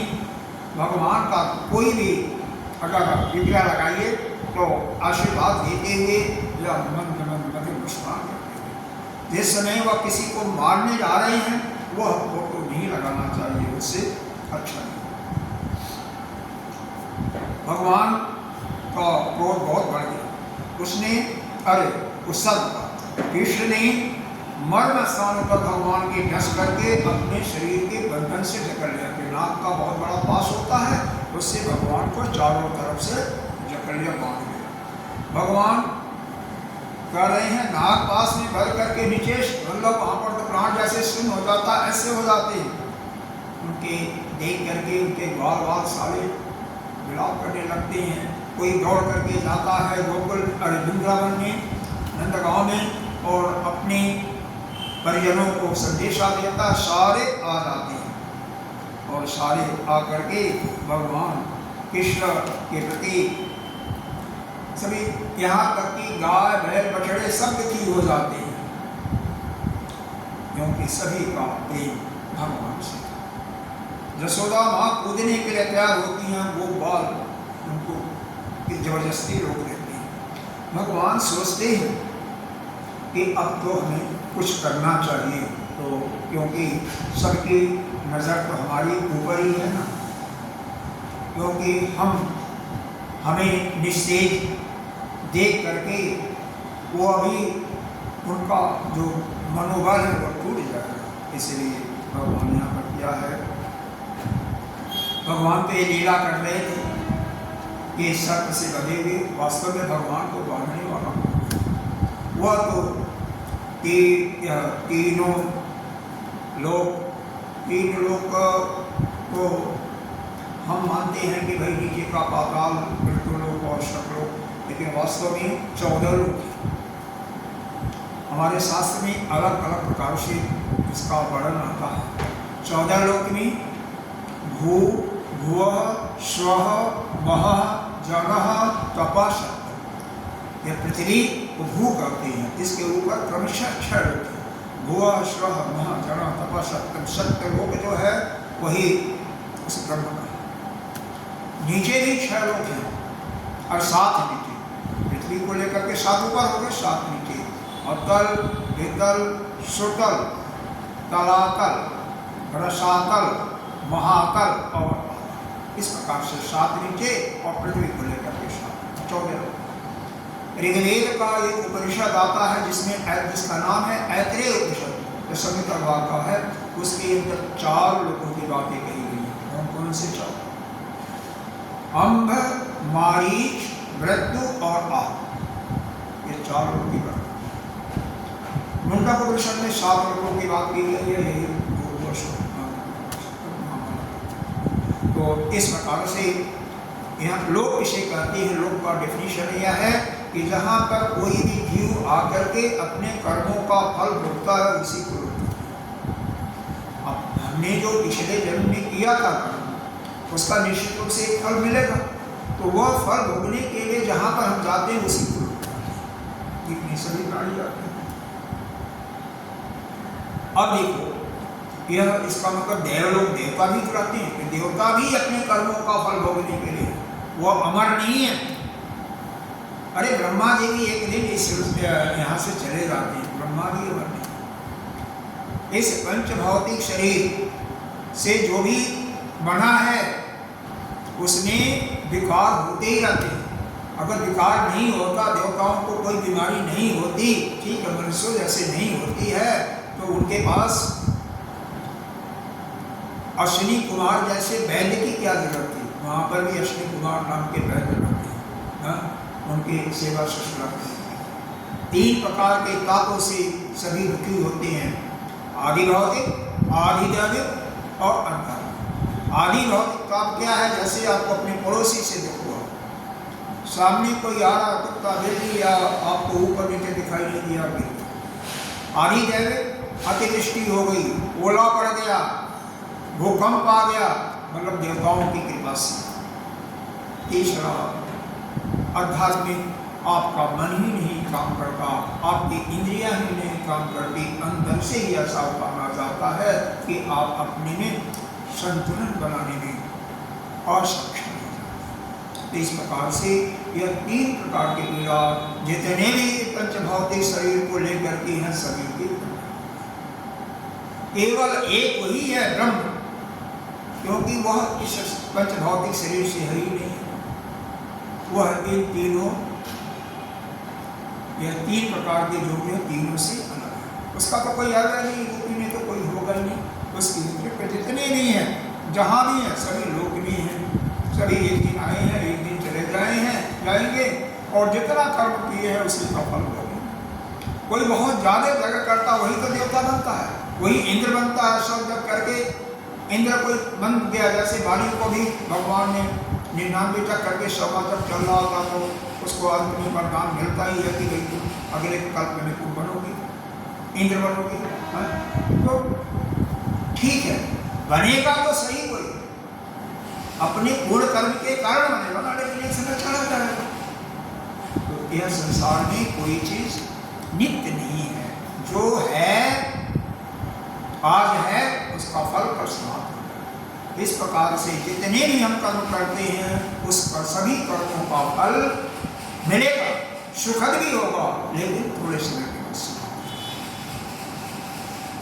Speaker 1: भगवान का कोई भी अगर विग्रह लगाइए तो आशीर्वाद देते हुए या मंद मुस्कान करते हुए। जिस समय वह किसी को मारने जा रहे हैं वह फोटो नहीं लगाना चाहिए, उससे अच्छा नहीं। भगवान का क्रोध बहुत बढ़ गया। उसने उस सर्प का कृष्ण ने मर्म स्थान पर भगवान के ढस करके अपने शरीर के बंधन से जकड़ लिया। नाक का बहुत बड़ा पास होता है, उससे भगवान को चारों तरफ से जकड़ लिया, बांध लिया। भगवान कह रहे हैं नाक पास में भर करके नीचे मतलब वहाँ पर तो प्राण जैसे शून्य हो जाता, ऐसे हो जाते हैं। उनके देख करके उनके बाल सारे विलाप करने लगते हैं। कोई दौड़ करके जाता है गोकुल वृंदावन में नंदगांव में और अपने परिजनों को संदेशा देता, सारे आ जाते हैं और सारे आकर के भगवान कृष्ण के प्रति सभी यहाँ तक कि गाय बैल बछड़े सब दुखी हो जाते हैं, क्योंकि सभी का प्रेम भगवान से। यशोदा माँ कूदने के लिए तैयार होती हैं, वो बाल उनको जबरदस्ती रोक देते हैं। भगवान सोचते हैं कि अब तो हमें कुछ करना चाहिए, तो क्योंकि सबकी नज़र तो हमारी ऊपर ही है ना, क्योंकि हमें निस्तेज देख करके वो अभी उनका जो मनोबल है वो टूट जाएगा। इसलिए भगवान यहाँ पर क्या है भगवान तो ये लीला कर रहे थे, ये शर्त से बधे हुए, वास्तव में भगवान को बांधने वाला वह तो तीनों लोग को हम मानते हैं कि भाई नीचे का पाताल, मृत्युलोक और शतलोक, लेकिन वास्तव में 14 लोग हैं। हमारे शास्त्र में अलग अलग प्रकार से इसका वर्णन आता है। 14 लोक में भू, भुवः, स्वः, वहः, जगः, तपः, सत्यम्। यह पृथ्वी को भू कहते हैं, इसके ऊपर क्रमशः 6 लोक हैं। भुवः, स्वः, वहः, जगः, तपः, सत्यम्। सत्य लोक जो है वही उस ब्रह्म का है। नीचे भी 6 लोक हैं और 7 नीचे। पृथ्वी को लेकर के 7 ऊपर हो गए, 7 नीचे। अतल, वितल, सुतल, तलातल, रसातल, महातल और इस प्रकार से 7 नीचे और पृथ्वी को लेकर के 7, 14 लोग। ऋग्वेद का एक उपनिषद आता है जिसका नाम है ऐत्रेय उपनिषद, जो संहिता भाग का है। उसके अंदर 4 लोगों की बातें कही गई हैं। कौन से 4? अंभ, मारीच, मृत्यु और आग। ये 4 लोगों की बात। मुंडक उपनिषद में 7 लोगों की बात की गई है। तो इस प्रकार से यहाँ लोक इसे कहते हैं। लोक का डेफिनेशन यह है कि जहाँ पर कोई भी जीव आकर के अपने कर्मों का फल भोगता है, उसी को लोक कहते हैं। अब हमने जो पिछले जन्म में किया था उसका निश्चित रूप से एक फल मिलेगा, तो वह फल भोगने के लिए जहाँ पर हम जाते हैं उसी को लोक कहते हैं। इतनी सभी प्राणी जाते हैं। अब देखो, यह इसका मतलब देवलोक, देवता भी तो रहते हैं, देवता भी अपने कर्मों का फल भोगने के लिए, वह अमर नहीं है। अरे ब्रह्मा जी भी एक दिन इस यहाँ से चले जाते हैं, ब्रह्मा भी अमर नहीं। इस पंच भौतिक शरीर से जो भी बना है उसमें विकार होते ही रहते हैं। अगर विकार नहीं होता, देवताओं को कोई बीमारी नहीं होती, ठीक है, मनुष्यों जैसे नहीं होती है, तो उनके पास अश्विनी कुमार जैसे वैद्य की क्या जरूरत थी? वहाँ पर भी अश्विनी कुमार नाम के वैद्य रहते हैं, उनकी सेवा शुश्रूषा करते हैं। 3 प्रकार के तापों से सभी दुखी होते हैं, आदि भौतिक, आदि दैविक और अंतर। आदि भौतिक ताप क्या है? जैसे आपको अपने पड़ोसी से दुख हुआ, सामने कोई आ रहा, कुत्ता बिल्ली या आपको ऊपर नीचे दिखाई नहीं दिया, गिर। आदि दैविक, अतिवृष्टि हो गई, ओला पड़ गया, भूकंप आ गया, मतलब देवताओं की कृपा से। तीसरा आध्यात्मिक, आपका मन ही नहीं काम करता, आपकी इंद्रियां ही नहीं काम करती, अंदर से ही ऐसा पाना जाता है कि आप अपने में संतुलन बनाने में असक्षम हैं। तो इस प्रकार से यह 3 प्रकार के पीड़ा जितने भी पंचभौतिक शरीर को लेकर के हैं, सभी के केवल एक वही है ब्रह्म, क्योंकि वह इस पंचभौतिक शरीर से है ही नहीं। वह इन तीनों, यह 3 प्रकार के जो भी तीनों से अलग है। उसका तो कोई याद नहीं, रूपी में तो कोई होगा ही नहीं। उसकी व्यतिरिक्त जितने भी हैं, जहाँ भी हैं, सभी लोक में हैं। सभी एक दिन आए हैं, एक दिन चले जाएंगे, और जितना कर्म किए हैं उसी का फल होगा। कोई बहुत ज़्यादा जगह करता, वही तो देवता बनता है, वही इंद्र बनता है। सब जब करके इंद्र कोई बन गया, जैसे वाली को भी भगवान ने 99 तक करके 100 तक चल रहा होता, तो उसको अंत में वरदान मिलता ही है कि भाई तुम अगले कल्प में तुम बनोगे, इंद्र बनोगे। तो ठीक है, बनेगा तो सही, कोई अपने पूर्ण कर्म के कारण बनेगा, लेकिन एक समय चला जाएगा। तो यह संसार में कोई चीज नित्य नहीं है, जो है आज है उसका फल कल समाप्त होगा। इस प्रकार से जितने भी हम कर्म करते हैं, उस पर सभी कर्मों का फल मिलेगा, सुखद भी होगा, लेकिन थोड़े समय के बाद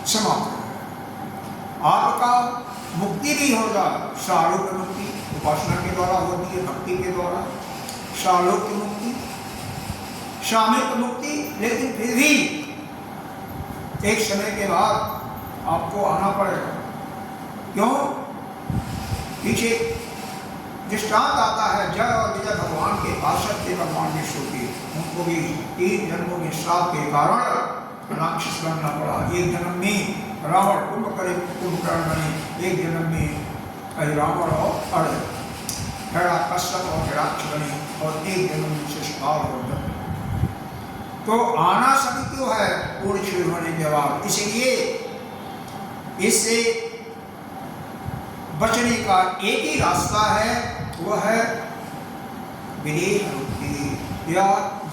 Speaker 1: समाप्त होगा। आपका मुक्ति भी होगा, शालोक मुक्ति उपासना के द्वारा होती है, भक्ति के द्वारा शालोक की मुक्ति, शामिक मुक्ति। लेकिन फिर भी एक समय के बाद आपको आना पड़ेगा। क्यों? पीछे दृष्टांत आता है जय और विजय भगवान के पार्षद थे भगवान विष्णु के, उनको भी 3 जन्मों में श्राप के कारण राक्षस बनना पड़ा। एक जन्म में रावण कुंभकर्ण बने, एक जन्म में रावण और कश्यप और हिरण्यकश्यप बने, और एक जन्म में शिशुपाल और बने। तो आना सभी क्यों है पूर्ण क्षीण होने के बाद, इसलिए इससे बचने का एक ही रास्ता है, वह है विदेह मुक्ति, या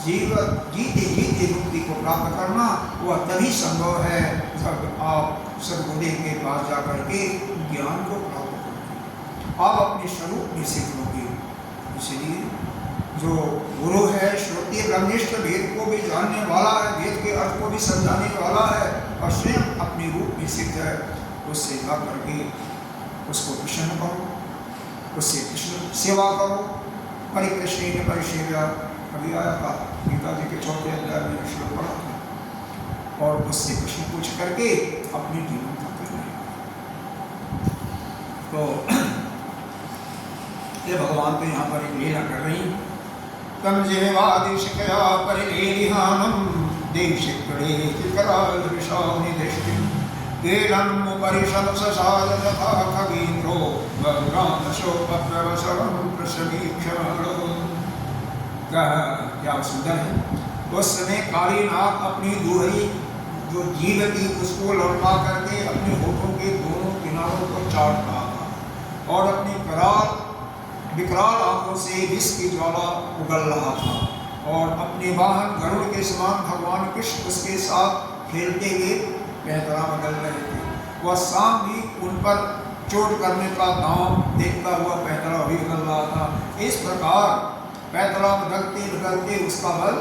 Speaker 1: जीते जीते मुक्ति को प्राप्त करना। वह तभी संभव है जब आप सद्गुरुदेव के पास जाकर के ज्ञान को प्राप्त करोगे, आप अपने स्वरूप में सीख लोगे। इसलिए जो गुरु है श्रोत्रिय ब्रह्मनिष्ठ, वेद को भी जानने वाला है, वेद के अर्थ को भी समझाने वाला है, और स्वयं अपने रूप में सिद्ध है, उससे जा करके उसको प्रसन्न करो, उससे कृष्ण सेवा करो। परिकृष्ण ने परिसेव्या, अभी आया था गीता जी के 4वें अध्याय में श्लोक पढ़ा था, और उससे प्रश्न पूछ करके अपने जीवन का करना है। तो ये भगवान तो यहाँ पर एक लीला कर रही है। तम जेवादिशकया परिलेलिहानम देशिकड़े चिकराल विशावनि दृष्टिम केलम उपरिषद ससाद तथा खगीन्द्रो भगवानशोपप्रवसरं प्रसमीक्षण। क्या सुंदर है। उस समय काली नाग अपनी दूहरी जो जीव थी उसको लौटा करके अपने होठों के दोनों किनारों को चाट रहा था, और अपनी विकराल आंखों से विष की ज्वाला उगल रहा था, और अपने वाहन गरुड़ के समान भगवान कृष्ण उसके साथ खेलते हुए पैतरा बदल रहे थे। वह सांप भी उन पर चोट करने का दांव देखता हुआ पैतरा भी बदल रहा था। इस प्रकार पैतरा बदलते बदलते उसका बल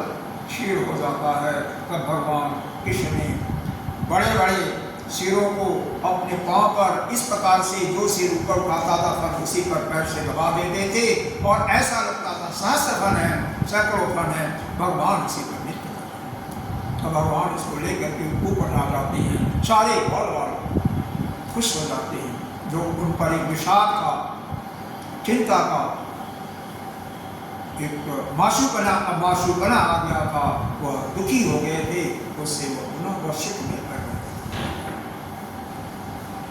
Speaker 1: क्षीण हो जाता है। तब भगवान कृष्ण ने बड़े बड़े सिरों को अपने पांव पर इस प्रकार से जो सिर ऊपर उठाता था पर उसी पर पैर से दबा देते थे, और ऐसा लगता था सहस्त्र फन है, सैकड़ों फन है, भगवान इसी पर नृत्य कर रहे हैं। तो भगवान इसको लेकर के ऊपर आ जाते हैं, सारे बल खुश हो जाते हैं। जो उन पर एक विषाद का, चिंता का एक मासूपना आ गया था, वह दुखी हो गए थे, उससे वह पुनः वर्षित में पड़ गए,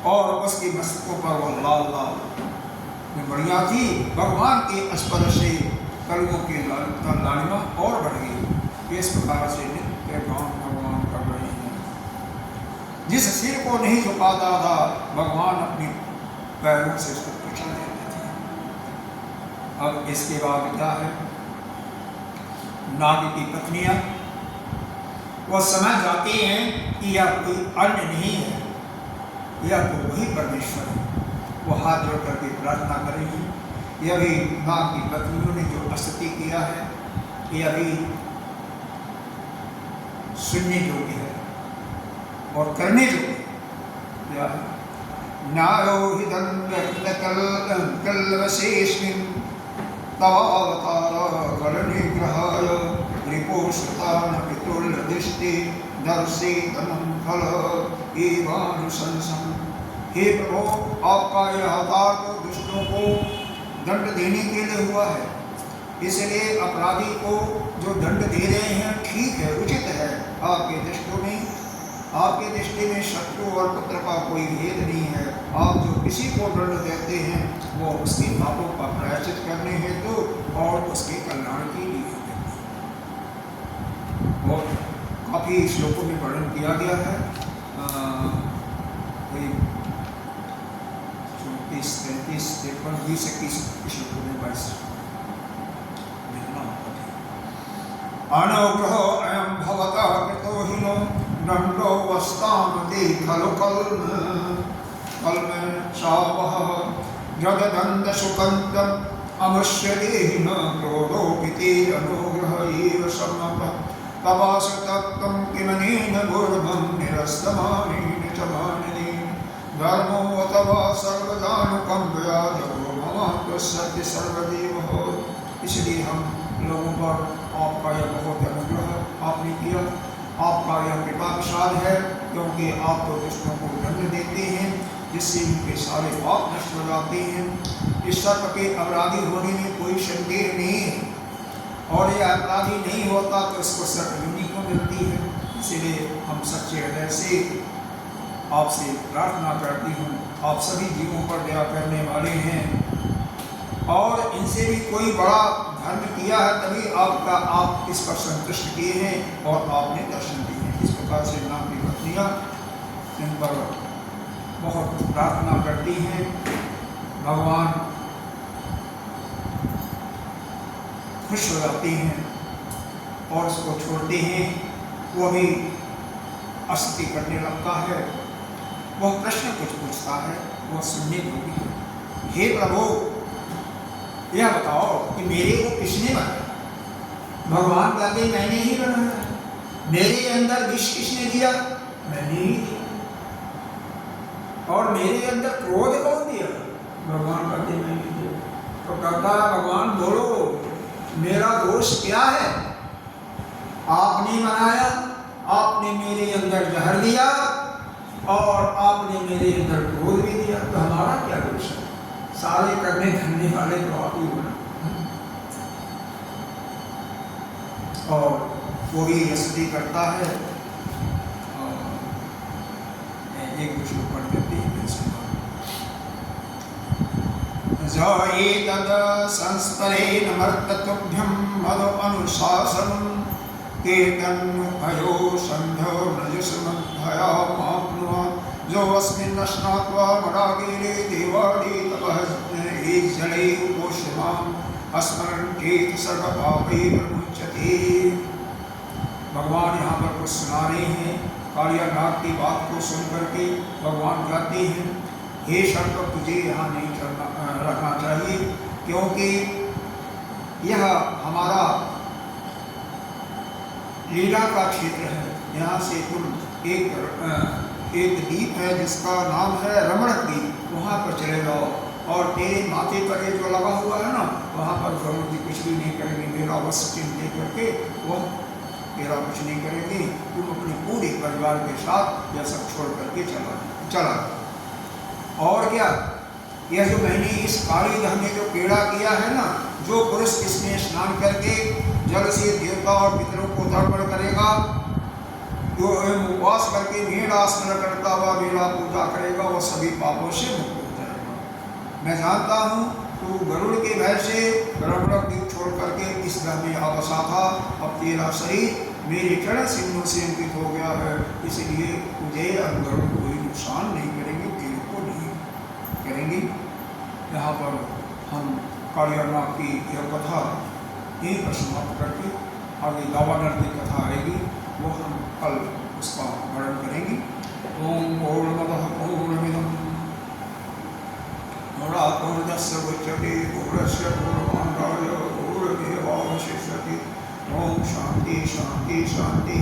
Speaker 1: और उसकी मस्तकों पर वह लाल लाल बढ़िया थी। भगवान के स्पर्श से कलुओं की लालिमा और बढ़ गई। इस प्रकार से नित्य गान भगवान कर रहे हैं। जिस सिर को नहीं झुकाता था भगवान अपनी पैरों से उसको कुचल देते थे। अब इसके बाद क्या है, नाग की पत्नियां वह समझ जाती हैं कि यह कोई अन्य नहीं है, यह तो वही परमेश्वर है। वो हाथ जोड़ करके प्रार्थना करेंगी। यह भी नाग की पत्नियों ने जो स्तुति किया है, यह भी सुनने योग्य है और करने योग्य है। नायो हि दण्डकल्वशेष्मिन् तवावतार गणनिग्रहाय रिपोषतान पितुर्दृष्टि दर्शितनं फल एवानुशंसम्। हे प्रभु, आपका यह अवतार तो दुष्टों को दंड देने के लिए हुआ है, इसलिए अपराधी को जो दंड दे रहे हैं ठीक है, उचित है। आपके दृष्टि में शत्रु और पुत्र का कोई भेद नहीं है। आप जो किसी को दंड देते हैं वो उसके पापों का प्रायश्चित करने हेतु और उसके कल्याण के लिए देते हैं। और काफ़ी श्लोकों में वर्णन किया गया है। 34, 33, 53, 20, 21 श्लोकों में 22 अनुग्रह अयं भवतः कृतो हिनो दंडो वस्तामते खलु कल्म शावः जगदन्त सुकन्दम् अवश्य देहिन क्रोधो पिते अनुग्रह एव समः तवासतत्तं किमनेन गुर्भं निरस्तमानेन च माननेन धर्मो अथवा सर्वदानुकम्पया जगो भवान् सर्वदेव। इसलिए हम लोगों पर आपका यह बहुत अनुग्रह आपने किया, आपका यह कृपा विशाल है, क्योंकि आप तो दुष्टों को दंड देते हैं। जिससे उनके सारे पाप नष्ट हो जाते हैं। इस सर्प के अपराधी होने में कोई संदेह नहीं है, और ये अपराधी नहीं होता तो इसको सर्वयुनि को मिलती है। इसीलिए हम सच्चे हृदय से आपसे प्रार्थना करती हूँ। आप सभी जीवों पर दया करने वाले हैं, और इनसे भी कोई बड़ा धर्म किया है तभी आप इस पर संतुष्ट किए हैं और आपने दर्शन दिए हैं। इस प्रकार से नाम की पत्नियाँ इन पर बहुत प्रार्थना करती हैं। भगवान खुश हो जाते हैं और उसको छोड़ते हैं। वो भी स्तुति करने लगता है। वह प्रश्न कुछ पूछता है, वह सुनने योग्य है। हे प्रभु, यह बताओ कि मेरे को किसने बनाया? भगवान कहते मैंने ही बनाया। मेरे अंदर विष किसने दिया? मैंने ही दिया। और मेरे अंदर क्रोध कौन दिया? भगवान कहते मैंने दिया। तो कहता है भगवान बोलो, मेरा दोष क्या है? आपने बनाया, आपने मेरे अंदर जहर दिया और आपने मेरे अंदर क्रोध भी दिया, तो हमारा क्या दोष है? सारे करने धरने वाले तो आप ही होना। और वो भी स्तुति करता है। एक दूसरे पढ़ देते हैं। तद संस्परेण मर्ततुभ्यं मदो अनुशासनं केतन भयो संध्यो नजसमध्या माप्नुयात् जो अस्मिन् स्नात्वा मदागिरे देवादि तपः जले उपोषमान् स्मरन् चेत् सर्वपापैः विमुच्यते। भगवान यहाँ पर कुछ सुना रहे हैं। कालियानाथ की बात को सुन करके भगवान कहते हैं, हे शर्त, तुझे यहाँ नहीं रहना चाहिए, क्योंकि यह हमारा लीला का क्षेत्र है। यहाँ से तुम एक द्वीप है जिसका नाम है रमण द्वीप, वहाँ पर चले जाओ, और तेरे माथे पर ये जो लगा हुआ है ना, वहाँ पर गरुड़ जी कुछ भी नहीं करेंगे। मेरा वस्त्र चिन्ह दे करके वह मेरा कुछ नहीं करेंगे। तुम अपने पूरे परिवार के साथ यह सब छोड़ करके चला। और क्या, यह जो मैंने इस काली धाम में जो पेड़ा किया है ना, जो पुरुष इसमें स्नान करके जल से देवता और पितरों को तर्पण करेगा, जो उपवास करके मेरा स्मरण करता हुआ मेरा पूजा करेगा, वह सभी पापों से मुक्त हो जाएगा। मैं जानता हूँ तू गरुड़ के भय से रमण द्वीप छोड़ करके इस धाम में आ बसा था। अब तेरा शरीर मेरे चरण सिंहों से अंकित हो गया है, इसलिए तुझे अब गरुड़ कोई नुकसान नहीं करेंगे, तेरे को नहीं करेंगी। यहाँ पर हम कालियानाथ की यह कथा यहीं पर समाप्त करके आगे दावानल की कथा आएगी, वो हम कल उसका वर्णन करेंगे। ओम पूर्णमदः पूर्णमिदं पूर्णस्य मुच्यते पूर्णस्य पूर्णमादाय पूर्णमेवावशिष्यते। ओम शांति शांति शांति।